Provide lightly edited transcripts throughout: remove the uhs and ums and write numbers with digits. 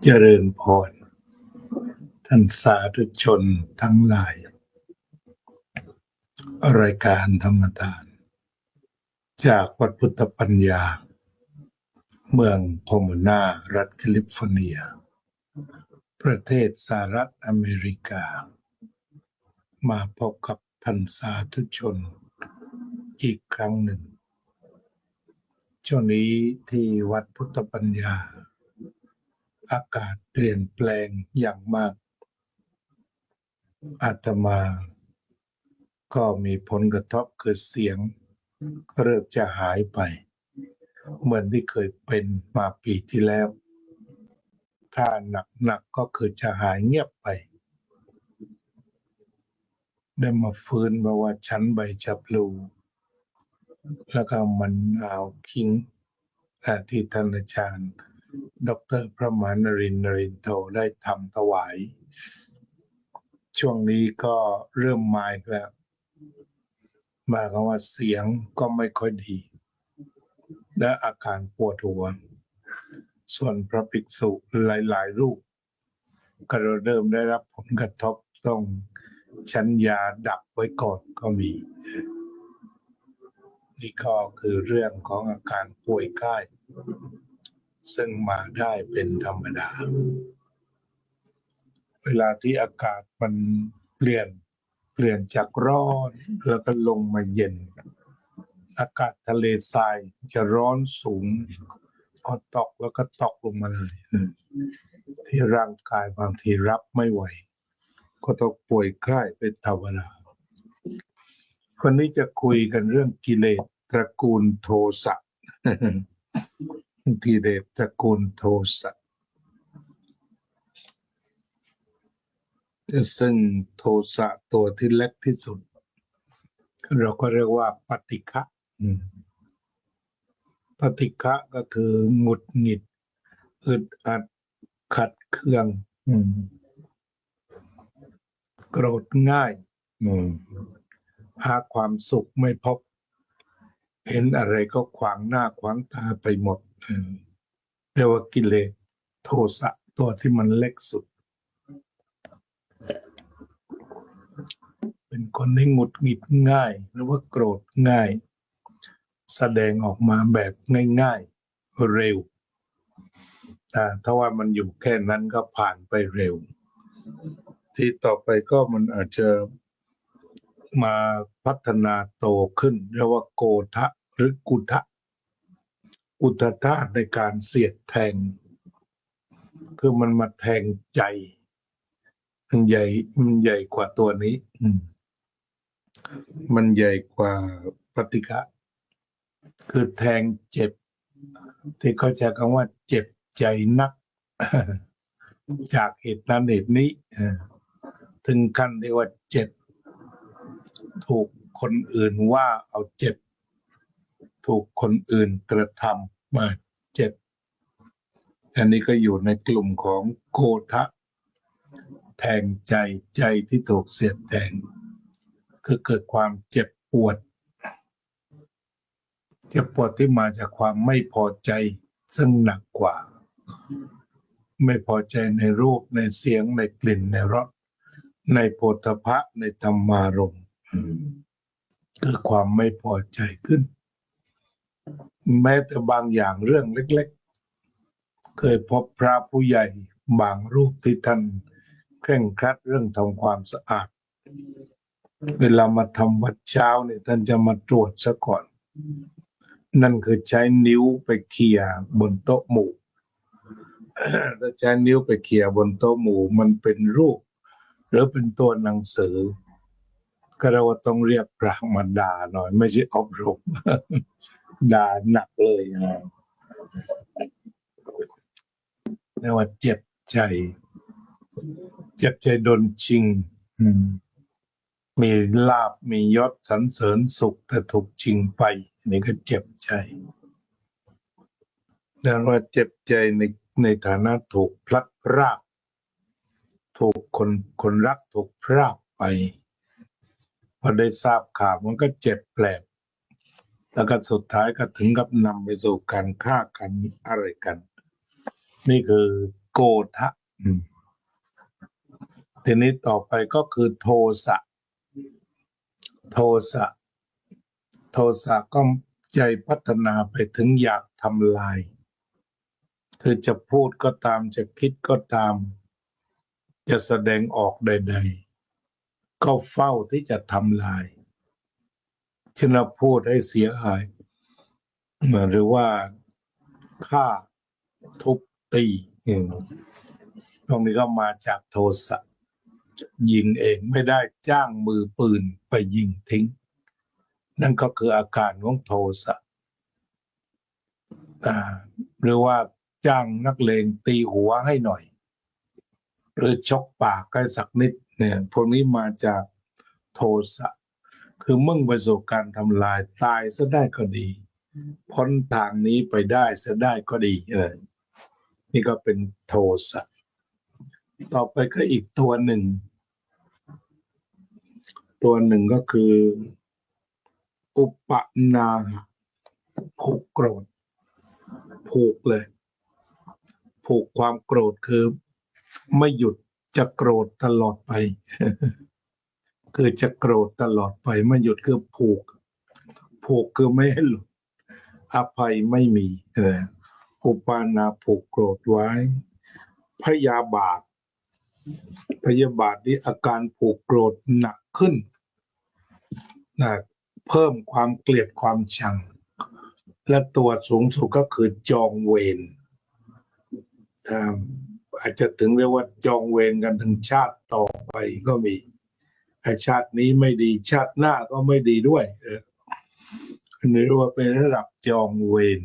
เจริญพรท่านสาธุชนทั้งหลายรายการธรรมทานจากวัดพุทธปัญญาเมืองโพโมนารัฐแคลิฟอร์เนียประเทศสหรัฐอเมริกามาพบกับท่านสาธุชนอีกครั้งหนึ่งช่วงนี้ที่วัดพุทธปัญญาอากาศเปลี่ยนแปลงอย่างมากอาตมาก็มีผลกระทบคือเสียงเริ่มจะหายไปเหมือนที่เคยเป็นมาปีที่แล้วถ้าหนักก็คือจะหายเงียบไปได้มาฟื้นมาว่าชั้นใบชะพลูแล้วก็มันเอาคิงที่ท่านอาจารย์ดร.พระมหานรินทร์ นรินทร์โทได้ทำถวายช่วงนี้ก็เริ่มมาอีกแล้วหมายความว่าเสียงก็ไม่ค่อยดีและอาการปวดหัวส่วนพระภิกษุหลายรูปก็เริ่มได้รับผลกระทบต้องฉันยาดับไว้ก่อนก็มีนี่ก็คือเรื่องของอาการป่วยไข้ซึ่งมาได้เป็นธรรมดาเวลาที่อากาศมันเปลี่ยนจากร้อนแล้วก็ลงมาเย็นอากาศทะเลทรายจะร้อนสูงพอตกแล้วก็ตกลงมาเลยที่ร่างกายบางทีรับไม่ไหวก็ต้องป่วยไข้เป็นธรรมดาวันนี้จะคุยกันเรื่องกิเลสตระกูลโทสะกิเลสตระกูลโทสะซึ่งโทสะตัวที่เล็กที่สุดเราก็เรียกว่าปฏิฆะปฏิฆะก็คือหงุดหงิดอึดอัดขัดเคืองโกรธง่ายหาความสุขไม่พบเห็นอะไรก็ขวางหน้าขวางตาไปหมดเรียกว่ากิเลสโทสะตัวที่มันเล็กสุดเป็นคนที่หงุดหงิดง่ายหรือว่าโกรธง่ายแสดงออกมาแบบง่ายๆเร็วถ้าว่ามันอยู่แค่นั้นก็ผ่านไปเร็วที่ต่อไปก็มันอาจจะมาพัฒนาโตขึ้นเรียกว่าโกฏะหรือกุทะอุทธาตุในการเสียดแทงคือมันมาแทงใจมันใหญ่กว่าตัวนี้มันใหญ่กว่าปฏิฆะคือแทงเจ็บที่เขาใช้คำว่าเจ็บใจนักจากเหตุนั้นเหตุนี้ถึงขั้นที่ว่าเจ็บถูกคนอื่นว่าเอาเจ็บถูกคนอื่นกระทำมาเจ็บอันนี้ก็อยู่ในกลุ่มของโกฏะแทงใจที่ถูกเสียดแทงคือเกิดความเจ็บปวดที่มาจากความไม่พอใจซึ่งหนักกว่าไม่พอใจในรูปในเสียงในกลิ่นในรสในโผฏฐัพพะในธรรมารมณ์คือความไม่พอใจขึ้นแม้แต่บางอย่างเรื่องเล็กๆเคยพบพระผู้ใหญ่บางรูปที่ท่านเคร่งครัดเรื่องทำความสะอาดเวลามาทำวัดเช้าเนี่ยท่านจะมาตรวจซะก่อนนั่นคือใช้นิ้วไปเขี่ยบนโต๊ะหมู่ถ้าใช้นิ้วไปเขี่ยบนโต๊ะหมู่มันเป็นรูปหรือเป็นตัวหนังสือก็เราต้องเรียกพระมาด่าหน่อยไม่ใช่อบรมด่าหนักเลยเรียกว่าเจ็บใจโดนชิงมีลาภมียศสรรเสริญสุขแต่ถูกชิงไปนี่ก็เจ็บใจแล้วว่าเจ็บใจในฐานะถูกพลัดพรากถูกคนรักถูกพรากไปพอได้ทราบข่าวมันก็เจ็บแปลกแล้วก็สุดท้ายก็ถึงกับนำไปสู่การฆ่ากันอะไรกันนี่คือ โกฏะทีนี้ต่อไปก็คือโทสะโทสะโทสะก็ใจพัฒนาไปถึงอยากทำลายคือจะพูดก็ตามจะคิดก็ตามจะแสดงออกใดๆก็เฝ้าที่จะทำลายเช่นเราพูดให้เสียหายหรือว่าฆ่าทุบตีตรงนี้ก็มาจากโทสะยิงเองไม่ได้จ้างมือปืนไปยิงทิ้งนั่นก็คืออาการของโทสะหรือว่าจ้างนักเลงตีหัวให้หน่อยหรือชกปากให้สักนิดเนี่ยพวกนี้มาจากโทสะคือมุ่งไปสู่การทำลายตายซะได้ก็ดีพ้นทางนี้ไปได้ซะได้ก็ดีนี่ก็เป็นโทสะต่อไปก็อีกตัวหนึ่งก็คืออุปนาหะผูกโกรธผูกเลยผูกความโกรธคือไม่หยุดจะโกรธตลอดไปคือจะโกรธตลอดไปไม่หยุดคือผูกคือไม่ให้หลุดอภัยไม่มีอุปานาผูกโกรธไว้พยาบาทนี่อาการผูกโกรธหนักขึ้นเพิ่มความเกลียดความชังและตัวสูงสุดก็คือจองเวรอาจจะถึงเรียกว่าจองเวรกันถึงชาติต่อไปก็มีชาตินี้ไม่ดีชาติหน้าก็ไม่ดีด้วยอันนี้เรียกว่าเป็นระดับจองเวร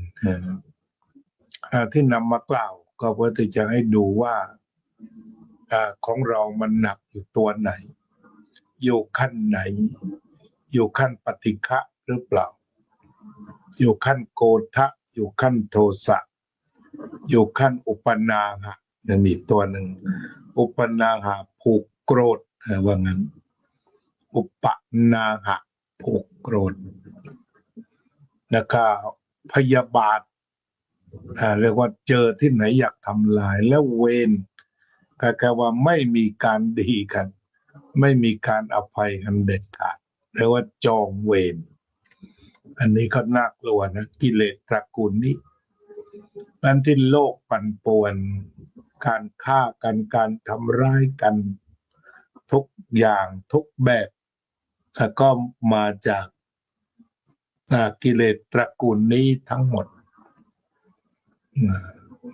ที่นำมากล่าวก็เพื่อที่จะให้ดูว่าของเรามันหนักอยู่ตัวไหนอยู่ขั้นไหนอยู่ขั้นปฏิฆะหรือเปล่าอยู่ขั้นโกฏะอยู่ขั้นโทสะอยู่ขั้นอุปนาหะยังมีตัวหนึ่งอุปนาหะผูกโกรธว่างั้นอุปนาหะผูกโกรธแล้วก็พยาบาทเรียกว่าเจอที่ไหนอยากทำลายแล้วเวรก็แค่ว่าไม่มีการดีกันไม่มีการอภัยกันเด็ดขาดเรียกว่าจองเวรอันนี้ก็น่ากลัวนะกิเลสตระกูลนี้อันที่โลกปั่นป่วนการฆ่ากันการทำร้ายกันทุกอย่างทุกแบบก็มาจากกิเลสตระกูลนี้ทั้งหมด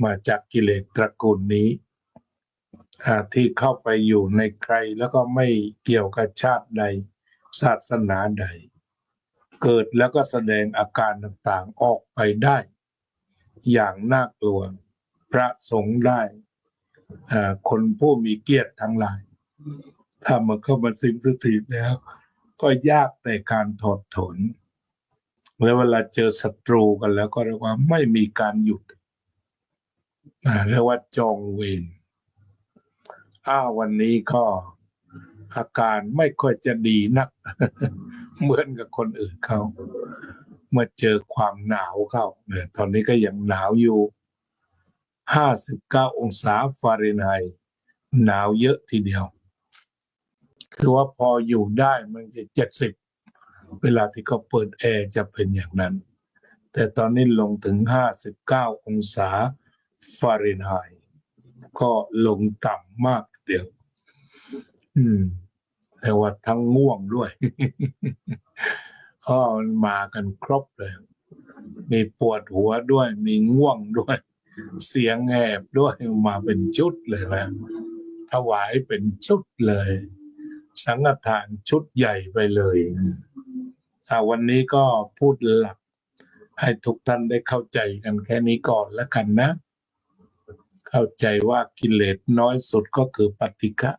มาจากกิเลสตระกูลนี้ที่เข้าไปอยู่ในใครแล้วก็ไม่เกี่ยวกับชาติใดศาสนาใดเกิดแล้วก็แสดงอาการต่างๆออกไปได้อย่างน่ากลัวพระสงฆ์ได้คนผู้มีเกียรติทั้งหลายถ้ามันเข้ามาสิงสถิตแล้วก็ยากในการถอดถอนแล้วเวลาเจอศัตรูกันแล้วก็เรียกว่าไม่มีการหยุดเรียกว่าจองเวรวันนี้ก็อาการไม่ค่อยจะดีนัก เหมือนกับคนอื่นเขาเมื่อเจอความหนาวเข้าตอนนี้ก็ยังหนาวอยู่59 องศาฟาเรนไฮต์หนาวเยอะทีเดียวคือว่าพออยู่ได้มันจะ70เวลาที่เขาเปิดแอร์จะเป็นอย่างนั้นแต่ตอนนี้ลงถึง59 องศาฟาเรนไฮต์ก็ลงต่ำมากทีเดียวแต่ว่าทั้งง่วงด้วย มากันครบเลยมีปวดหัวด้วยมีง่วงด้วยเสียงแหบด้วยมาเป็นชุดเลยนะถวายเป็นชุดเลยสังฆทานชุดใหญ่ไปเลยวันนี้ก็พูดหลักให้ทุกท่านได้เข้าใจกันแค่นี้ก่อนแล้วกันนะเข้าใจว่ากิเลสน้อยสุดก็คือปฏิฆะ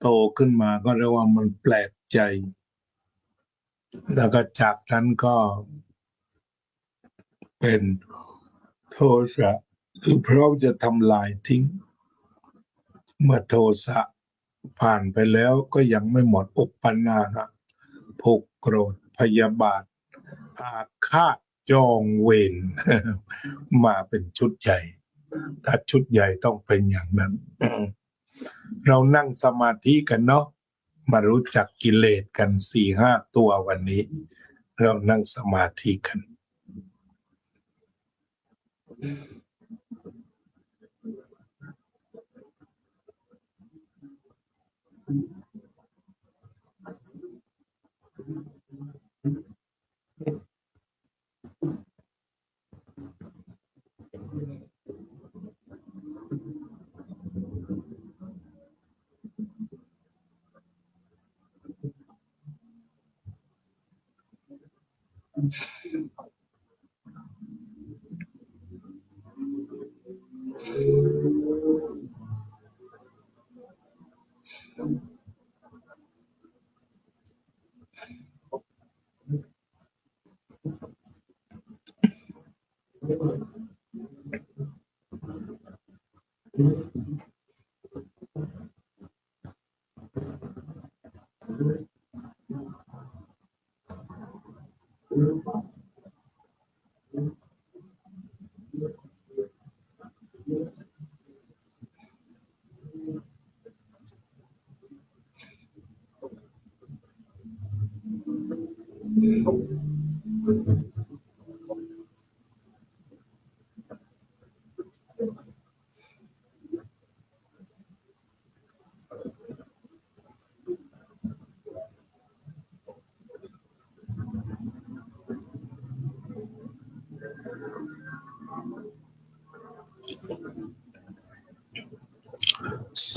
โตขึ้นมาก็เรียกว่ามันแปลกใจแล้วก็จากนั้นก็เป็นโทสะคือพร้อมจะทำลายทิ้งเมื่อโทสะผ่านไปแล้วก็ยังไม่หมดอุปนาหะผูกโกรธพยาบาทอาฆาตจองเวร มาเป็นชุดใหญ่ ถ้าชุดใหญ่ต้องเป็นอย่างนั้น เรานั่งสมาธิกันเนาะมารู้จักกิเลสกัน4-5 ตัววันนี้ เรานั่งสมาธิกัน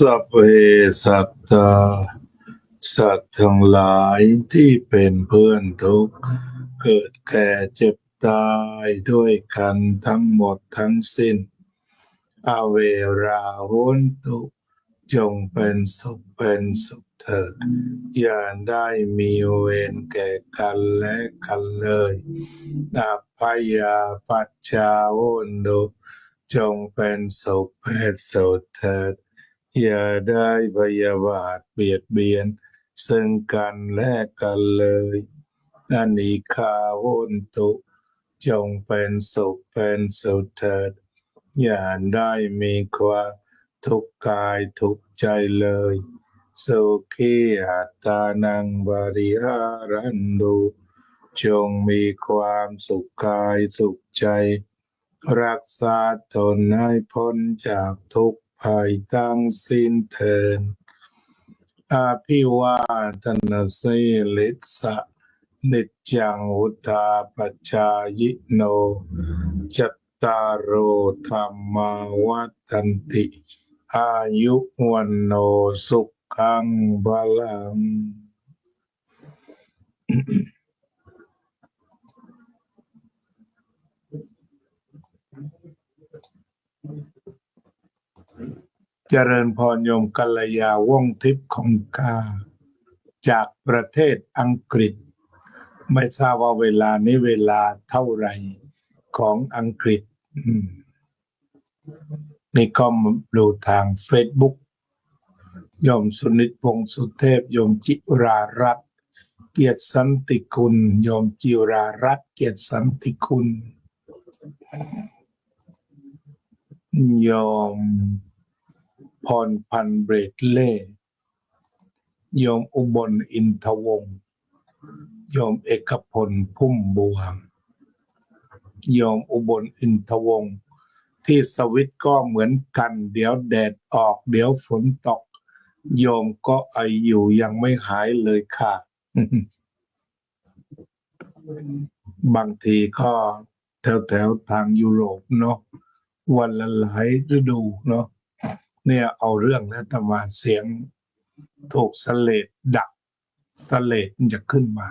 สัพเพสัตตาสัตว์ทั้งหลายที่เป็นเพื่อนทุกข์เกิดแก่เจ็บตายด้วยกันทั้งหมดทั้งสิ้นอเวราโหนตุจงเป็นสุขเถิดอย่าได้มีเวรแก่กันและกันเลยอัพพยาปัชชาโหนตุจงเป็นสุขเถิดอย่าได้พยาบาทเบียดเบียนซึ่งกันและกันเลยอนิฆาโหนตุจงเป็นสุขเถิดอย่าได้มีความทุกข์กายทุกข์ใจเลยสุขีอัตตานังบริหารันตุจงมีความสุขกายสุขใจรักษาตนให้พ้นจากทุกข์ภัยทั้งสิ้นเถิดอาภิวาทนาสีลิสะนิจจังวุธาปัจจายโนจัตตารโอธรรมาวัฏันติอายุวันโนสุขังพลัง เจริญพรโยมกัลยาว่องทิพย์ของกาจากประเทศอังกฤษไม่ทราบว่าเวลานี้เวลาเท่าไหร่ของอังกฤษนี่ก็ดูทาง Facebook โยมสุนิตพงษ์สุเทพโยมจิรารัตน์เกียรติสันติคุณโยมจิรารัตน์เกียรติสันติคุณโยมพรพันธ์เบรดเล่โยมอุบลอินทวงศ์โยมเอกพลพุ่มบัวโยมอุบลอินทวงศ์ที่สวิตก็เหมือนกันเดี๋ยวแดดออกเดี๋ยวฝนตกโยมก็ไออยู่ยังไม่หายเลยค่ะ บางทีก็แถวทางยุโรปเนาะวันละหลายฤดูเนาะเนี่ยเอาเรื่องนะแต่มาเสียงถูกสเลดดักสเลดมันจะขึ้นมา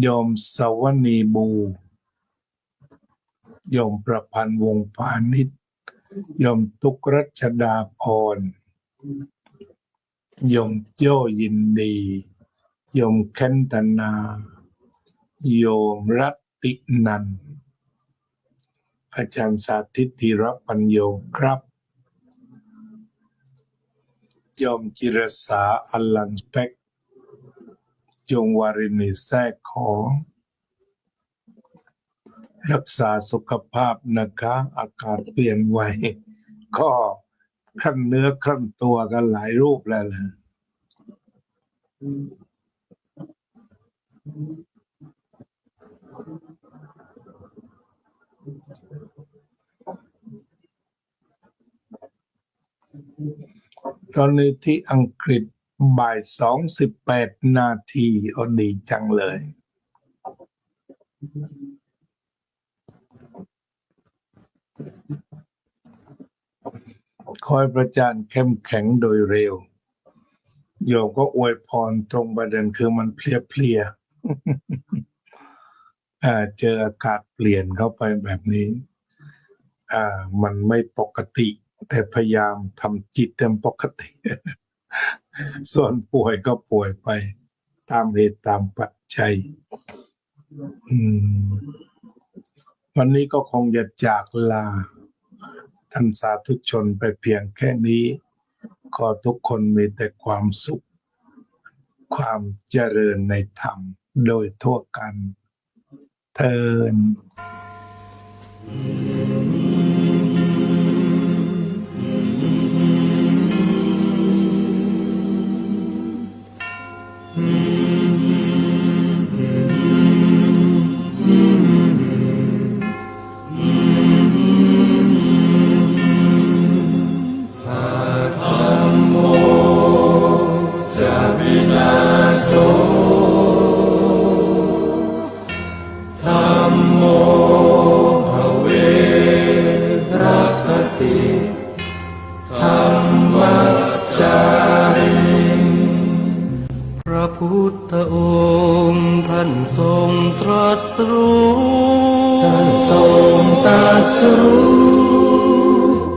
โยมสวนีบูโยมประพันธ์วงศ์พาณิชย์โยมตุกรัชดาพรโยมโจ้ยินดีโยมแคนตนาโยมรัตตินันท์อาจารย์สาธิตธีรปัญโยครับโยมจิรสาอลันเป็กโยมวารินีแทรกของ รักษาสุขภาพนะคะ อากาศเปลี่ยนไวก็ขั้นเนื้อขั้นตัวกันหลายรูปแล้วล่ะตอนนี้ที่อังกฤษบ่าย2:18ดีจังเลยคอยประจานเข้มแข็งโดยเร็วโยมก็อวยพรตรงประเด็นคือมันเพลียเจออากาศเปลี่ยนเข้าไปแบบนี้มันไม่ปกติแต่พยายามทำจิตเป็นปกติ ส่วนป่วยก็ป่วยไปตามเหตุตามปัจจัยวันนี้ก็คงจะจากลาท่านสาธุชนไปเพียงแค่นี้ขอทุกคนมีแต่ความสุขความเจริญในธรรมโดยทั่วกันเทินพระพุทธองค์ท่านทรงตรัสรู้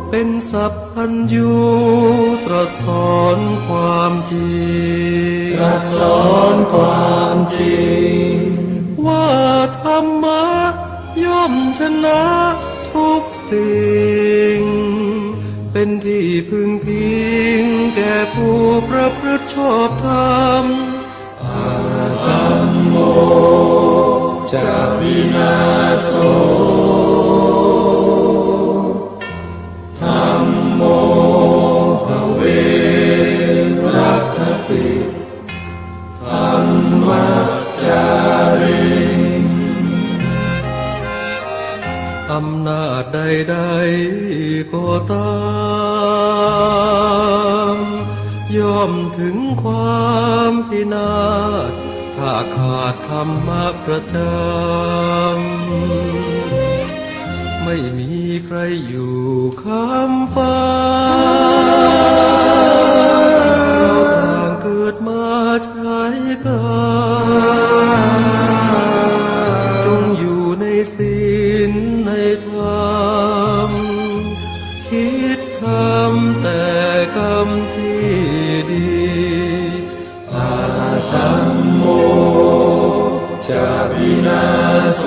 เป็นสัพพัญญูตรัสสอนความจริงว่าธรรมะย่อมชนะทุกสิ่งเป็นที่พึงพิงแก่ผู้ประพฤติชอบธรรมธัมโมจะวินาโสธัมโมภเวรัคติธัมมัจจาริอำนาจใดๆก็ตามย่อมถึงความพินาศถ้าขาดธรรมะประจำไม่มีใครอยู่ค้ำฟ้าเราต่างเกิดมาใช้กรรมจงอยู่ในศีลในธรรมคิดทำแต่กรรมที่ดีธัมโมจะวินาโส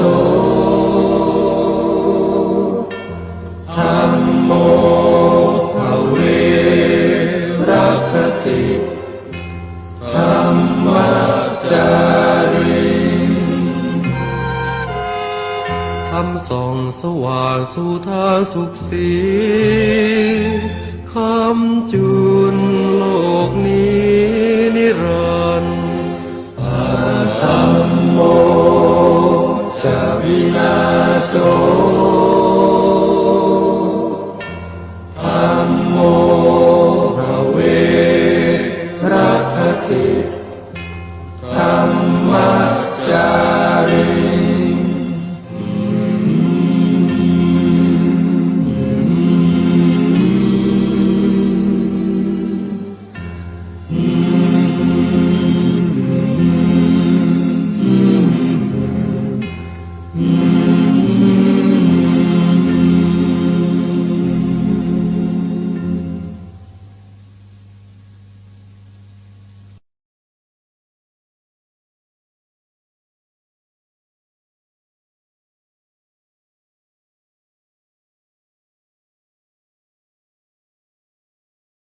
ธัมโมภเวรัคติธัมมัจจาริธรรมส่องสว่างสู่ทางสุขสีคำจุนโลกนี้นิรันดร์ธัมโมจะวินาโส